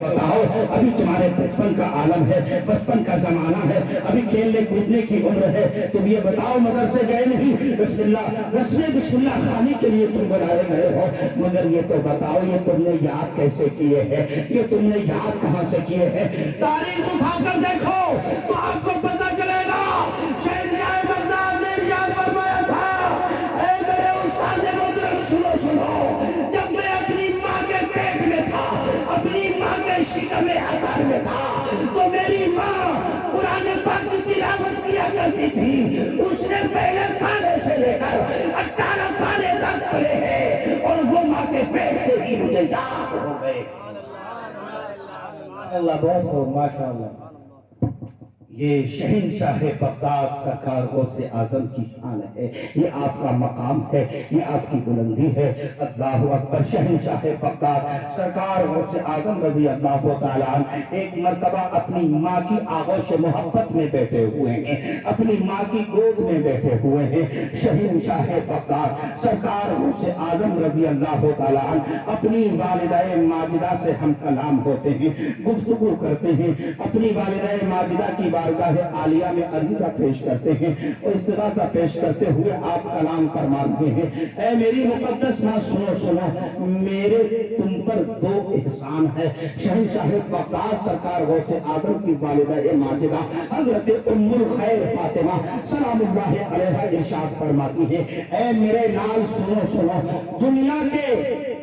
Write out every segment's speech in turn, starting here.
बताओ, अभी तुम्हारे बचपन का आलम है, बचपन का जमाना है, अभी खेलने कूदने की उम्र है। तुम ये बताओ, मदरसे गए नहीं, बिस्मिल्लाह रस्म बिस्मिल्लाह खाने के लिए तुम बुलाए गए हो, मगर ये तो बताओ, ये तुमने याद कैसे किए हैं, ये तुमने याद कहां से किए हैं? तारीख उठाकर देखो तो आपको पता चलेगा। शहंशाह बगदाद ने याद फरमाया था, ऐ मेरे उस्ताद मोहतरम, सुनो सुनो, जब मैं अपनी माँ के पेट में था, अपनी माँ के शिकम अतार में था, तो मेरी माँ कुरान पाक की तिलावत किया करती थी। उसने पहले पाले से लेकर 18 पाले तक पढ़े हैं, और वो माँ के पेट से ही मुझे याद हो गए। अल्लाह बहुत खूब, माशाअल्लाह। ये शहंशाह बगदाद सरकार गौसे आजम की शान है, ये आपका मकाम है, ये आपकी बुलंदी है। अल्लाहु अकबर। शहंशाह बगदाद सरकार गौसे आजम रज़ी अल्लाह तआला अन्हु एक मर्तबा अपनी माँ की आगोश मोहब्बत में बैठे हुए हैं, अपनी माँ की गोद में बैठे हुए हैं। शहंशाह बगदाद सरकार गौसे आजम रज़ी अल्लाह तआला अन्हु अपनी वालिदाए माजिदा से हम कलाम होते हैं, गुफ्तगू करते हैं, अपनी वालिदाए माजिदा की बारगाह आलिया में अरीदा पेश करते हैं और इस्तिग़ासा पेश करते हुए आप कलाम फरमा रहे हैं। ऐ मेरी मुक़द्दस माँ, सुनो सुनो, मेरे तुम पर 2 एहसान है। शहंशाह बगदाद सरकार गौसे आदम की वालिदा माजिदा हज़रत उम्मुल खैर फातिमा सलामुल्लाह अलैहा इरशाद फरमाती है, ऐ मेरे लाल सुनो सुनो, दुनिया के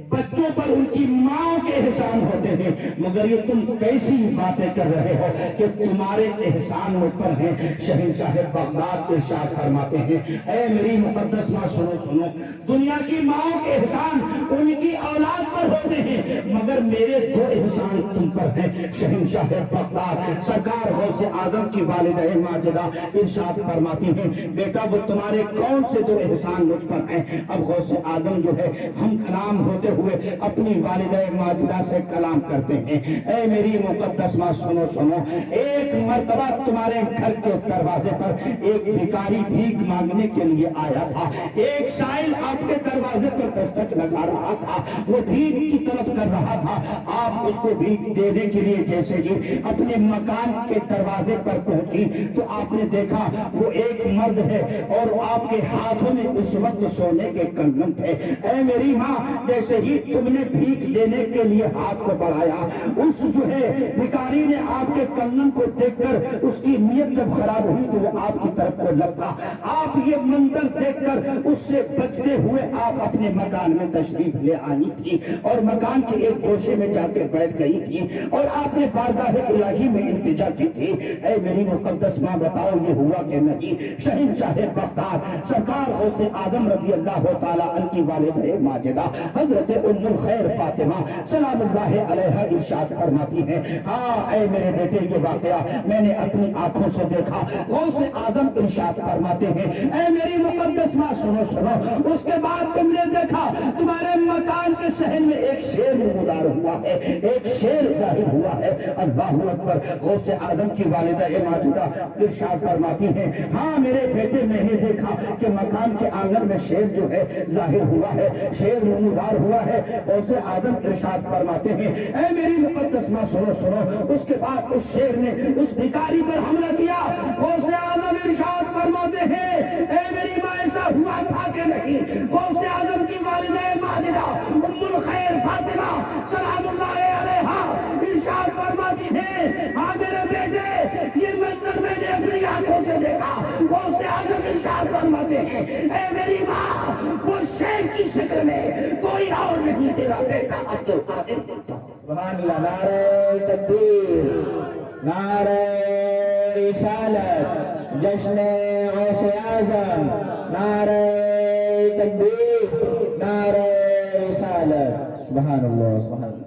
बच्चों पर उनकी माँ के एहसान होते हैं, मगर ये तुम कैसी बातें कर रहे हो कि तुम्हारे एहसान मुझ पर हैं। शहंशाह बगदाद इरशाद फरमाते हैं, ऐ मेरी मुक़द्दस माँ सुनो सुनो, दुनिया की माँओं के एहसान उनकी औलाद पर होते हैं, मगर मेरे 2 एहसान तुम पर हैं। शहंशाह बगदाद सरकार गौसे आदम की वालिदा माजिदा इरशाद फरमाती हैं, बेटा वो तुम्हारे कौन से 2 एहसान मुझ पर हैं? अब गौसे आदम जो है हम कलाम होते हुए अपनी वालिदा माजिदा से कलाम करते हैं। ऐ मेरी मुक़द्दस माँ सुनो सुनो, एक मर्तबा तुम्हारे घर के दरवाजे पर एक भिखारी भीख मांगने के लिए आया था। एक साइल आपके दरवाजे पर दस्तक लगा रहा था, वो भीख की तलब कर रहा था। आप उसको भीख देने के लिए जैसे ही अपने मकान के दरवाजे पर पहुंची तो आपने देखा वो एक मर्द है और आपके हाथों में उस वक्त सोने के कंगन थे। ऐ मेरी माँ, जैसे ही तुमने भीख देने के लिए हाथ को बढ़ाया, उस जो है भिखारी ने आपके कंगन को देखकर उसकी नीयत जब खराब हुई तो वो आपकी तरफ को लपका। आप ये मंजर देखकर उससे बचते हुए आप अपने मकान में तशरीफ ले आई थी और मकान के एक गोशे में जाकर बैठ गई थी और आपने बारगाह इलाही में इल्तिजा की थी। ऐ मेरी मुक़द्दस माँ, बताओ ये हुआ कि नहीं? शहंशाह बगदाद सरकार गौसे आदम रज़ी अल्लाह तआला अन्हु की वालिदा माजिदा हज़रत उम्मुल खैर फातिमा सलामुल्लाह अलैहा इरशाद फरमाती हैं, हाँ ऐ मेरे बेटे, ये वाकया मैंने अपनी आंखों से देखा। गौसे आदम इरशाद फरमाते हैं, ऐ मेरी मुक़द्दस माँ सुनो सुनो, उसके बाद तुमने देखा तुम्हारे मकान के सहन में एक शेर नमूदार हुआ है, एक शेर जाहिर हुआ है। अल्लाहु अकबर। गौसे आदम की वालिदा माजिदा इरशाद फरमाती हैं, हाँ मेरे बेटे, मैंने देखा कि मकान के आंगन में शेर जो है जाहिर हुआ है, शेर नमूदार हुआ है। गौसे आदम इरशाद फरमाते हैं, ऐ मेरी मुक़द्दस माँ सुनो सुनो, उसके बाद उस शेर ने उस भिखारी पर हमला किया। गौसे आदम इरशाद फरमाते हैं, ऐ मेरी माँ, ऐसा हुआ था कि नहीं? गौसे आदम की वालिदा माजिदा उम्मुल खैर फातिमा सलामुल्लाह अलैहा इरशाद फरमाती हैं, हाँ मेरे बेटे, ये मंजर मैंने अपनी आंखों से देखा। गौसे आदम इरशाद फरमाते हैं, ऐ मेरी माँ, वो शेर की शक्ल में कोई और नहीं, तेरा बेटा अब्दुल कादिर बोलता। सुभान अल्लाह। नारे तकबीर, नारे रिसालत, जश्न गौसे आज़म, नारे तकबीर, नारे रिसालत। सुभान अल्लाह, सुभान अल्लाह।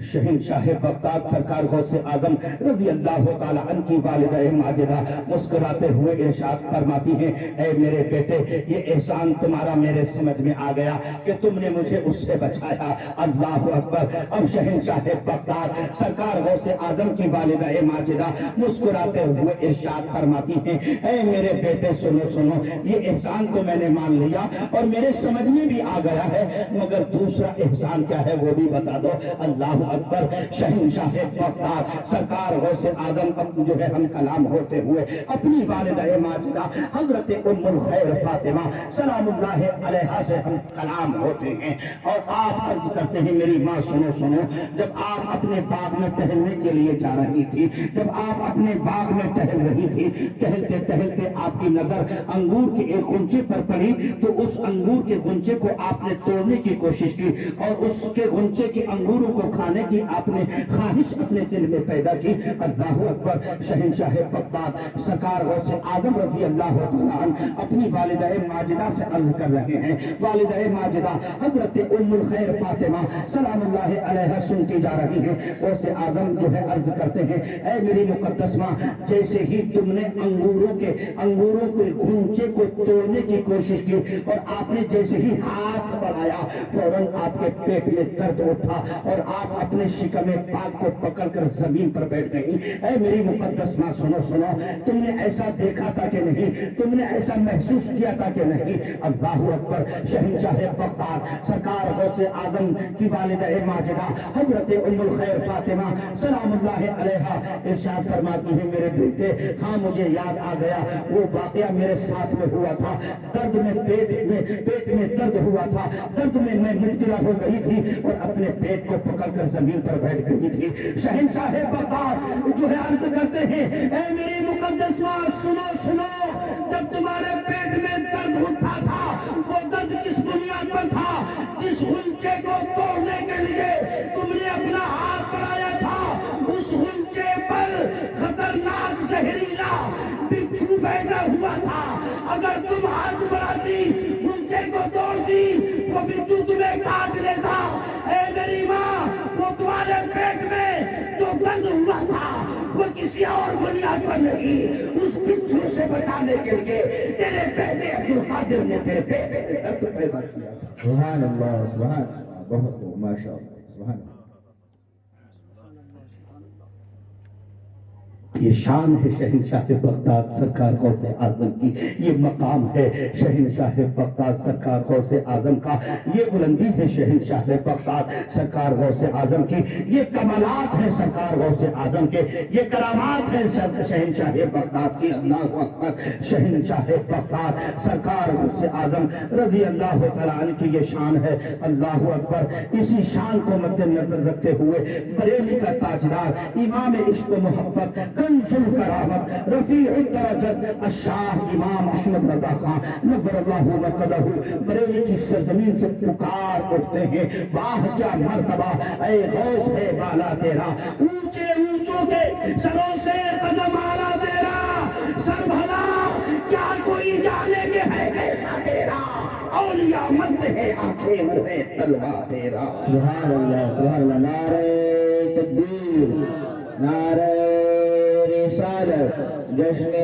शहंशाह बगदाद सरकार गौसे आदम रज़ी अल्लाह तआला अन्हु की वालिदा माजिदा मुस्कुराते हुए इरशाद फरमाती हैं, ऐ मेरे बेटे, ये एहसान तुम्हारा मेरे समझ में आ गया कि तुमने मुझे उससे बचाया। अल्लाहु अकबर। अब शहंशाह बगदाद सरकार गौसे आदम की वालिदा माजिदा मुस्कुराते हुए इरशाद फरमाती हैं, ऐ मेरे बेटे सुनो सुनो, ये एहसान तो मैंने मान लिया और मेरे समझ में भी आ गया है, मगर दूसरा एहसान क्या है वो भी बता दो। अल्लाह अकबर शहंशाह बगदाद सरकार गौसे आजम जो है हम कलाम होते हुए अपनी वालिदा माजिदा हजरत उम्मुल खैर फातिमा सलामुल्लाह अलैहा से हम कलाम होते हैं और आप अर्ज करते हैं मेरी माँ सुनो सुनो, जब आप अपने बाग में टहलने के लिए जा रही थी, जब आप अपने बाग में टहल रही थी, टहलते टहलते आपकी नजर अंगूर के एक गुंचे पर पड़ी तो उस अंगूर के गुंचे को आपने तोड़ने की कोशिश की और उसके गुंचे के अंगूरों को खाने की आपने ख्वाहिश अपने दिल में पैदा की। अल्लाह अकबर शहंशाह बगदाद सरकार गौसे आदम रज़ी अल्लाह तआला अन्हा अपनी वालिदा माजिदा से अर्ज कर रहे हैं। वालिदा माजिदा हजरत उम्मुल खैर फातिमा सलामुल्लाह अलैहा सुनती जा रही हैं। गौसे आदम जो है अर्ज करते हैं, ऐ मेरी मुकद्दस माँ, जैसे ही तुमने अंगूरों के गुंचे को तोड़ने की कोशिश की और आपने जैसे ही हाथ बढ़ाया फौरन आपके पेट में दर्द उठा और आप अपने शिकमे पाक को पकड़कर जमीन पर बैठ गई। ऐ मेरी मुकद्दस माँ सुनो सुनो, तुमने ऐसा देखा था कि नहीं, तुमने ऐसा महसूस किया था कि नहीं। अल्लाहु अकबर शहंशाह बगदाद सरकार गौसे आदम की वालिदा माजिदा हजरत उम्मुल खैर फातिमा सलामुल्लाह अलैहा इरशाद फरमाती है, मेरे बेटे हाँ मुझे याद आ गया, वो वाकया मेरे साथ में हुआ था। दर्द में पेट में दर्द हुआ था, दर्द में मैं मुब्तला हो गई थी और अपने पेट को पकड़कर जमीन पर बैठ गई थी। शहंशाह बगदाद जो है अर्ज करते हैं, ऐ मेरी मुकद्दस माँ सुनो सुनो, जब तुम्हारे पेट में दर्द उठा था वो दर्द किस बुनियाद पर था? जिस गुंचे को तोड़ने के लिए तुमने अपना हाथ बढ़ाया था उस गुंचे पर खतरनाक जहरीला बिच्छू बैठा हुआ था। अगर तुम हाथ बढ़ाती गुंचे को तोड़ती वो बिच्छू तुम्हें काट लेता। ऐ मेरी माँ, वो तुम्हारे पेट में जो दर्द हुआ था वो किसी और बुनियाद पर नहीं, उस बिच्छू से बचाने के लिए तेरे बेटे अब्दुल कादिर ने तेरे पेट में दर्द पैदा किया। सुभान अल्लाह, सुभान अल्लाह, बहुत माशाअल्लाह, सुभान अल्लाह। ये शान है शहंशाह बगदाद सरकार गौसे आजम की, ये मकाम है शहंशाह बगदाद सरकार गौसे आजम का, ये बुलंदी है शहंशाह बगदाद सरकार गौसे आजम की, ये कमालात है सरकार गौसे आजम के, ये करामात है शहंशाह बगदाद की। अल्लाह अकबर शहंशाह बगदाद सरकार गौसे आजम रज़ी अल्लाह तआला अन्हु की ये शान है। अल्लाह अकबर। इसी शान को मद्देनजर रखते हुए बरेली का ताजदार इमाम इश्क व मोहब्बत कंजुल करामत रफीउद दरजत अशाह इमाम अहमद रज़ा खान नव्वरल्लाहु मक़दहु बरेली की सरजमीन से पुकार उठते हैं, वाह क्या मर्तबा ऐ गौस है बाला तेरा, ऊंचे ऊंचों के सरों से कदम आला तेरा, सर भला क्या कोई जाने के है कैसा तेरा, औलिया मत है आंखें मुहे तलवा तेरा। सुभान अल्लाह, सुभान अल्लाह। नारे तकबीर, नारे रिसालत, जश्न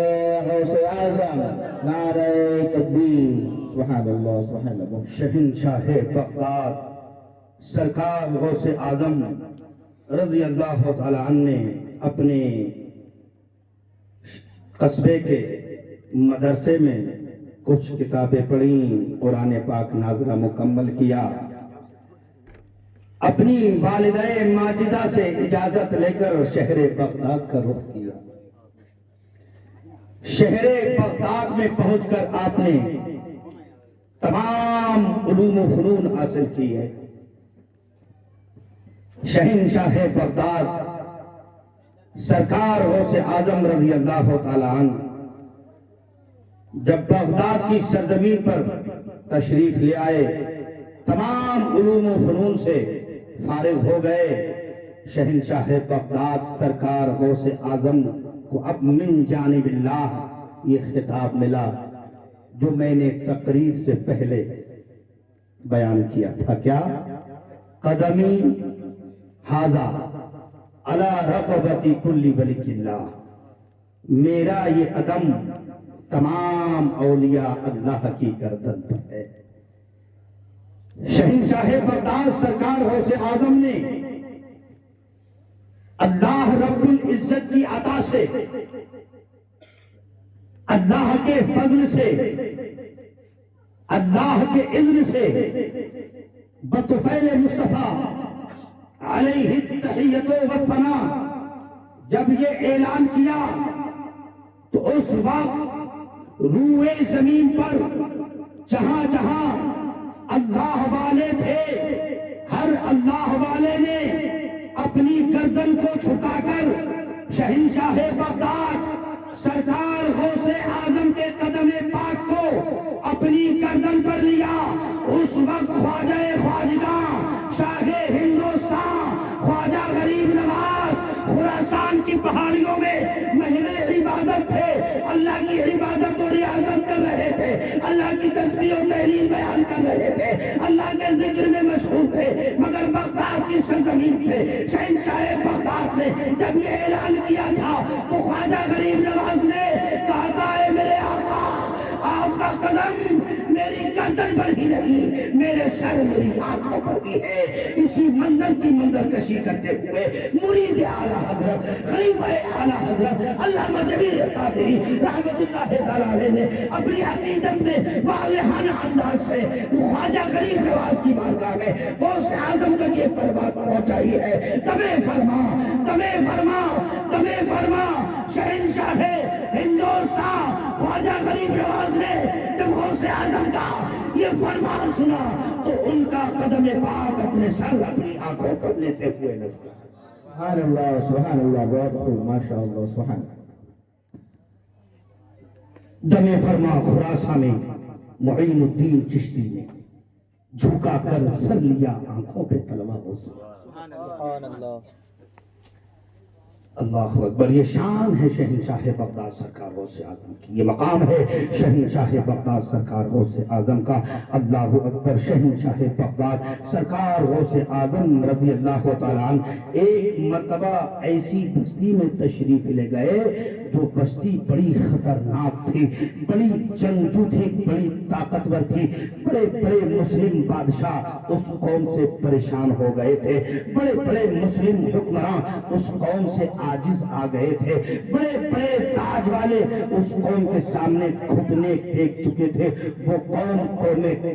गौसे आज़म, नारे तकबीर, सुभान अल्लाह, सुभान अल्लाह। शहंशाह बगदाद सरकार गौसे आजम रज़ी अल्लाह तआला अन्हु ने अपने कस्बे के मदरसे में कुछ किताबें पढ़ी, कुरान पाक नाज़रा मुकम्मल किया, अपनी वालिदाए माजिदा से इजाजत लेकर शहरे बगदाद का रुख किया। शहरे बगदाद में पहुंचकर आपने तमाम उलूम व फनून हासिल किए। शहंशाह बगदाद सरकार गौसे आजम रज़ी अल्लाह तआला अन्हु जब बगदाद की सरजमीन पर तशरीफ ले आए, तमाम उलूम व फनून से फारिग हो गए। शहंशाह बगदाद सरकार गौसे आजम को अब मिन जानिबिल्लाह ये खिताब मिला जो मैंने तकरीर से पहले बयान किया था। क्या? कदमी हाजा अला रक़बती कुल्ली वलिय्यिल्लाह, मेरा ये कदम तमाम औलिया अल्लाह की गर्दन पर है। शहंशाह बगदाद सरकार गौसे आजम ने अल्लाह रब्बुल इज्जत की अता से, अल्लाह के फजल से, अल्लाह के इज़्न से बतुफ़ैल मुस्तफा علیہ التحیۃ والثنا، جب یہ اعلان کیا تو اس وقت روئے زمین پر جہاں جہاں اللہ والے تھے، ہر اللہ والے نے اپنی گردن کو جھکا کر شہنشاہ بغداد سرکار غوث اعظم کے قدم پاک کو اپنی گردن پر لیا۔ اس وقت خواجہ خواجگاں شاہ ہندوستان خواجہ غریب نواز خراسان کی پہاڑیوں میں مہر عبادت تھے، اللہ کی عبادت و ریاضت کر رہے تھے، اللہ کی تسبیح و تحلیل بیان کر رہے تھے، اللہ کے ذکر میں مشغول تھے، مگر بغداد کی سرزمین سے شہنشاہ بغداد نے جب یہ اعلان کیا تھا تو خواجہ غریب نواز نے کہا تھا اے میرے آقا، آپ کا قدم میری گردن پر ہی نہیں، میرے سر میری آنکھوں پر بھی ہے۔ اسی منظر کی منظر کشی کرتے ہوئے مرید اعلیٰ حضرت خلیفہ اعلیٰ حضرت علامہ جلیل القادری رحمۃ اللہ تعالیٰ علیہ نے اپنی عقیدت میں واضحانہ انداز سے خواجہ غریب نواز کی بارگاہ میں غوث اعظم تک یہ بات پہنچائی ہے۔ تمہیں فرما، تمہیں فرما، تمہیں فرما، شہنشاہ ہندوستان خواجہ غریب نواز نے جب غوث اعظم کا یہ فرمان سنا تو ان کا قدم پاک اپنے سر اپنی آنکھوں پر لیتے ہوئے نظر آیا۔ سبحان اللہ، سبحان اللہ، بہت خوب، ماشاء اللہ، سبحان اللہ۔ دم فرما خراساں میں معین الدین چشتی نے جھکا کر سر لیا، آنکھوں پہ تلوا ہو سکا۔ سبحان اللہ۔ اللہ اکبر، یہ شان ہے شہنشاہ بغداد سرکار غوث اعظم کی، یہ مقام ہے شہنشاہ بغداد سرکار غوث اعظم کا۔ اللہ اکبر، شہنشاہ بغداد سرکار غوث اعظم رضی اللہ تعالیٰ عنہ ایک مرتبہ ایسی بستی میں تشریف لے گئے جو بستی بڑی خطرناک تھی، بڑی جنگجو تھی، بڑی طاقتور تھی، بڑے بڑے مسلم بادشاہ اس قوم سے پریشان ہو گئے تھے، بڑے بڑے مسلم حکمراں اس قوم سے عاجز آ گئے تھے، بڑے بڑے تاج والے اس قوم کے سامنے گھٹنے ٹیک چکے تھے۔ وہ قوم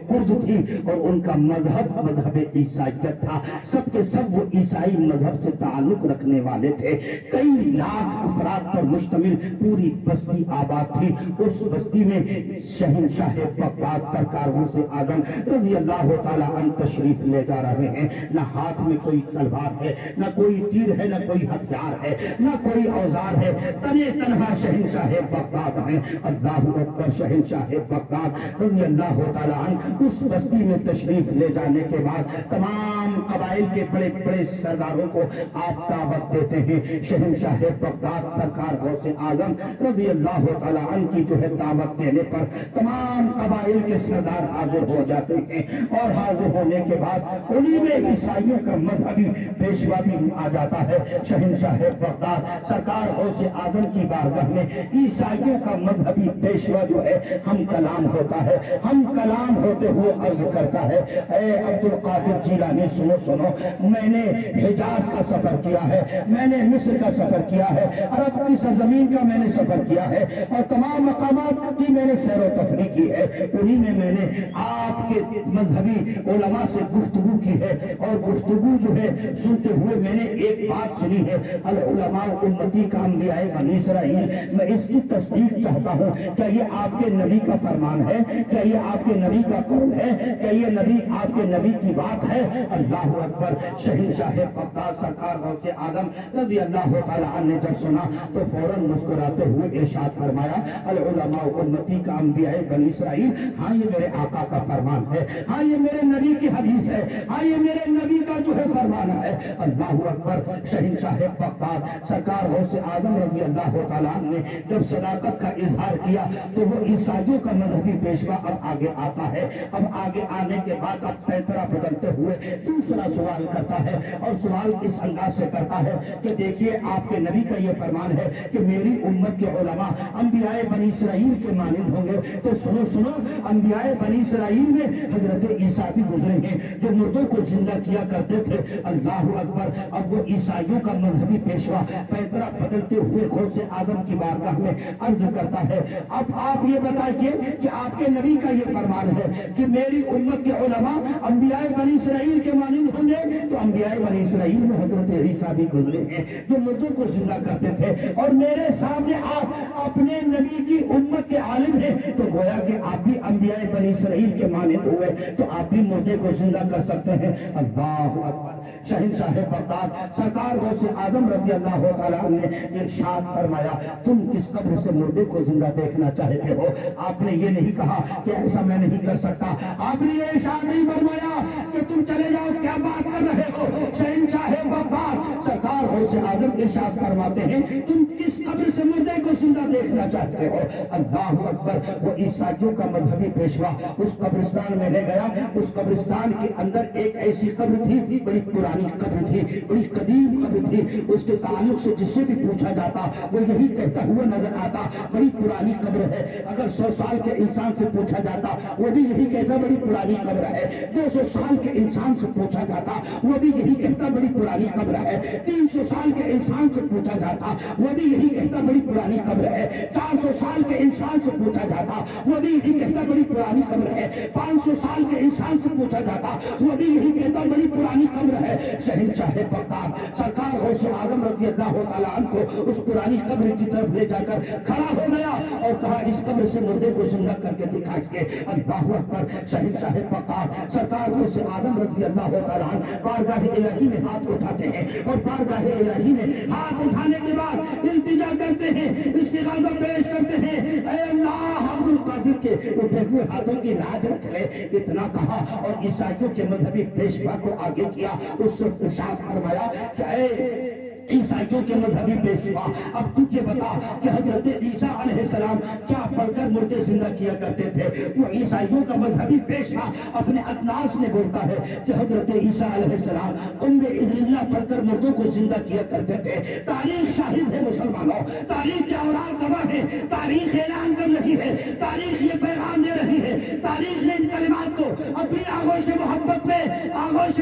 کرد تھی اور ان کا مذہب عیسائیت تھا، سب کے سب وہ عیسائی مذہب سے تعلق رکھنے والے تھے۔ کئی لاکھ افراد پر مشتمل پوری بستی آباد تھی۔ اس بستی میں شہنشاہ بغداد سرکار غوث اعظم رضی اللہ تعالیٰ عنہ تشریف لے جا رہے ہیں۔ نہ ہاتھ میں کوئی تلوار ہے، نہ کوئی تیر ہے، نہ کوئی ہتھیار ہے، نہ کوئی اوزار ہے، تنے تنہا شہنشاہ بغداد ہیں۔ اللہ اکبر، شہنشاہ بغداد رضی اللہ تعالیٰ عنہ اس بستی میں تشریف لے جانے کے بعد تمام قبائل کے بڑے بڑے سرداروں کو آپ دعوت دیتے ہیں۔ شہنشاہ بغداد سرکار غوث اعظم رضی اللہ تعالیٰ عنہ کی جو ہے دعوت دینے پر تمام قبائل کے سردار حاضر ہو جاتے ہیں، اور حاضر ہونے کے بعد انہی میں عیسائیوں کا مذہبی پیشوا بھی آ جاتا ہے۔ شہنشاہ بغداد سرکار غوث اعظم کی بارگاہ میں عیسائیوں کا مذہبی پیشوا جو ہے ہم کلام ہوتا ہے، ہم کلام ہوتے ہوئے عرض کرتا ہے، اے عبد القادر جیلانی سنو سنو، میں نے حجاز کا سفر کیا ہے، میں نے مصر کا سفر کیا ہے، عرب کی سرزمین کا میں نے سفر کیا ہے، اور تمام مقامات کی میں نے سیر و تفریح کی ہے۔ انہی میں میں نے آپ کے مذہبی علماء سے گفتگو کی ہے، اور گفتگو جو ہے سنتے ہوئے میں نے ایک بات سنی ہے، العلماء امتی کا انبیاء بنی اسرائیل۔ میں اس کی تصدیق چاہتا ہوں، کیا یہ آپ کے نبی کا فرمان ہے؟ کیا یہ آپ کے نبی کا قول ہے؟ کیا یہ نبی آپ کے نبی کی بات ہے؟ اللہ اکبر، شہنشاہ بغداد سرکار غوث اعظم رضی اللہ تعالیٰ عنہ نے جب سنا تو فوراً مسکراتے ہوئے ارشاد فرمایا، العلماء امتی کا انبیاء بنی اسرائیل، ہاں یہ میرے آقا کا فرمان ہے، ہاں یہ میرے نبی کی حدیث ہے، ہاں یہ میرے نبی کا جو ہے فرمان ہے۔ اللہ اکبر، شہنشاہ بغداد سرکار غوث اعظم رضی اللہ تعالیٰ عنہ نے جب صداقت کا اظہار کیا تو وہ عیسائیوں کا مذہبی پیشوا اب آگے آتا ہے۔ اب آگے آنے کے بعد اب پیترا بدلتے ہوئے دوسرا سوال کرتا ہے، اور سوال اس انداز سے کرتا ہے کہ دیکھیے آپ کے نبی کا یہ فرمان ہے کہ میرے मेरी उम्मत के उलमा अंबियाए बनी इसराइल के मानिंद होंगे। तो सुनो सुनो, अंबियाए बनी इसराइल में हजरत ईसा भी गुजरे हैं जो मुर्दों को जिंदा किया करते थे। अल्लाह अकबर। अब वो ईसाइयों का मजहबी पेशवा पैतरा बदलते हुए खुद से आदम की बारगाह में अर्ज करता है, अब आप ये बताइए कि आपके नबी का ये फरमान है कि मेरी उम्मत के उलमा अंबियाए बनी इसराइल के मानिंद होंगे। तो अंबियाए बनी इसराइल में हजरत ईसा भी गुजरे हैं जो मुर्दों को जिंदा करते थे, और मेरे सामने आप अपने नबी की उम्मत के आलिम हैं, तो गोया कि आप भी अंबियाए बनी इसराइल के मानिंद हुए, तो आप भी मुर्दे को जिंदा कर सकते हैं। अल्लाह अकबर। शहंशाह बगदाद सरकार गौसे आजम रज़ी अल्लाह तआला ने इरशाद फरमाया, तुम किस कब्र से मुर्दे को जिंदा देखना चाहते हो? आपने ये नहीं कहा कि ऐसा मैं नहीं कर सकता, आपने ये इरशाद नहीं फरमाया कि तुम चले जाओ, क्या बात कर रहे हो? शहंशाह बगदाद सरकार गौसे आजम इरशाद फरमाते हैं, तुम किस कब्र से मुर्दे को जिंदा देखना चाहते हो? अल्लाह अकबर। वो ईसाइयों का मजहबी पेशवा उस कब्रिस्तान में ले गया। उस कब्रिस्तान के अंदर एक ऐसी कब्र थी, बड़ी पुरानी कब्र थी, बड़ी कदीम कब्र थी। उसके ताल्लुक से जिससे भी पूछा जाता वो यही कहता हुआ नजर आता, बड़ी पुरानी कब्र है। अगर 100 साल के इंसान से पूछा जाता वो भी यही कहता बड़ी पुरानी कब्र है। 200 साल के इंसान से पूछा जाता वो भी यही कहता बड़ी पुरानी कब्र है। 300 साल के इंसान से पूछा जाता वो भी यही कहता बड़ी पुरानी कब्र है। 400 साल के इंसान से पूछा जाता वो भी यही कहता बड़ी पुरानी कब्र है। 500 साल के इंसान से पूछा जाता वो भी यही कहता बड़ी पुरानी कब्र है। शहंशाह बगदाद सरकार गौसे आजम रज़ी अल्लाह तआला अन्हु को उस पुरानी कब्र की तरफ ले जाकर खड़ा हो गया और कहा, इस कब्र से मुर्दे को जिंदा करके दिखाइए। अल्लाहु अकबर। शहंशाह बगदाद सरकार गौसे आजम रज़ी अल्लाह तआला अन्हु बारगाह इलाही में हाथ उठाते हैं, और बारगाह इलाही में हाथ उठाने के बाद इल्तिजा करते हैं, इस्तिग़ासा पेश करते हैं, ऐ अल्लाह अब्दुल कादिर के उठे हुए हाथों की लाज रख ले। इतना कहा और ईसाइयों के मजहबी पेशवा को आगे किया। उससे इरशाद फरमाया कि ऐ ईसाइयों के मजहबी पेशवा, अब तू ये बता कि हजरत ईसा अलैहिस्सलाम क्या पढ़कर मुर्दे जिंदा किया करते थे? वो ईसाइयों का मजहबी पेशवा अपने अदनास में बोलता है कि हजरत ईसा अलैहिस्सलाम उम्मे इज़्रिल्लाह पढ़कर मुर्दों को जिंदा किया करते थे। तारीख शाहिद है मुसलमानों, तारीख के औराक गवाह है, तारीख ऐलान कर रही है, तारीख ये पैगाम दे रही है, तारीख ने इन कलिमात को अपनी आगोश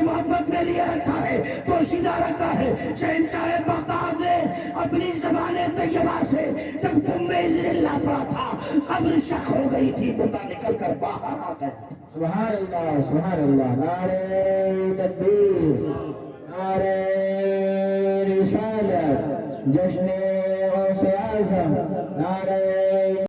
मोहब्बत में लिए रखा है, पोशीदा रखा है। शहंशाह बगदाद ने अपनी ज़बान तैयबा से जब उम्मे इज़्रिल्लाह पढ़ा था, कब्र शक हो गई थी, मुर्दा निकल कर बाहर आ गया। सुभान अल्लाह, सुभान अल्लाह। नारे तकबीर, नारे रिसालत, जश्न गौसे आज़म, नारे